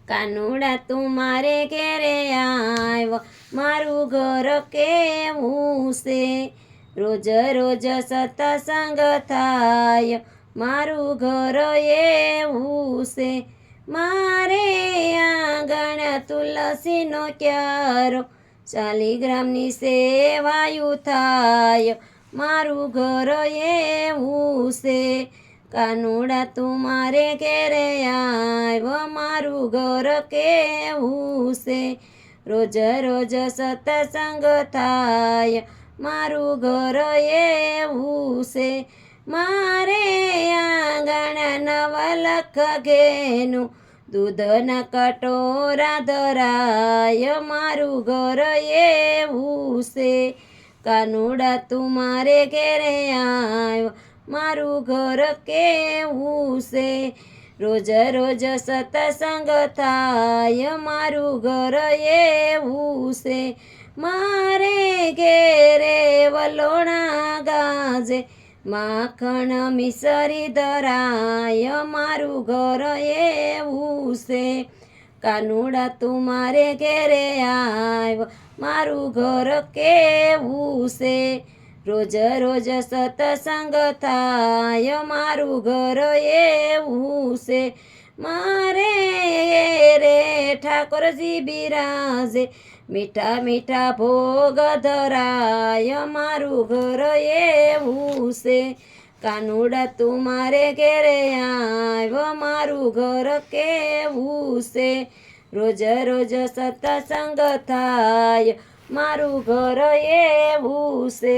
કાનુડા તું મારે ઘેરે આવ્યો, મારું ઘર કેવું છે. રોજ રોજ સત્સંગ થાય, મારું ઘર એવું છે. મારે આંગણ તુલસીનો ક્યારો, શાલિગ્રામની સેવાયું થાય, મારું ઘર એવું છે. કાનુડા તું મારે ઘેરે આવ્યો, મારું ઘર કેવું છે. રોજ રોજ સત્સંગ થાય, મારું ઘર એવું છે. મારે આંગણ નવલખ ઘેનું, દૂધના કટોરા ધરાય, મારું ઘર એવું છે. કાનુડા તું મારે ઘેરે આવ્યો, મારું ઘર કેવું છે. રોજ રોજ સત્સંગ થાય, મારું ઘર એવું છે. મારે ઘેરે વલોણા ગાજે, માખણ મિસરી ધરાય, મારું ઘર એવું છે. કાનુડા તું મારે ઘેરે આવ્યો, મારું ઘર કેવું છે. રોજ રોજ સત્સંગ થાય, મારું ઘર એવું છે. મારે રે ઠાકોરજી બિરાજે, મીઠા મીઠા ભોગ ધરાય, મારું ઘર એવું છે. કાનુડા તું મારે ઘેરે આવ્યો, મારું ઘર કેવું છે. રોજ રોજ સત્સંગ થાય, મારું ઘર એવું છે.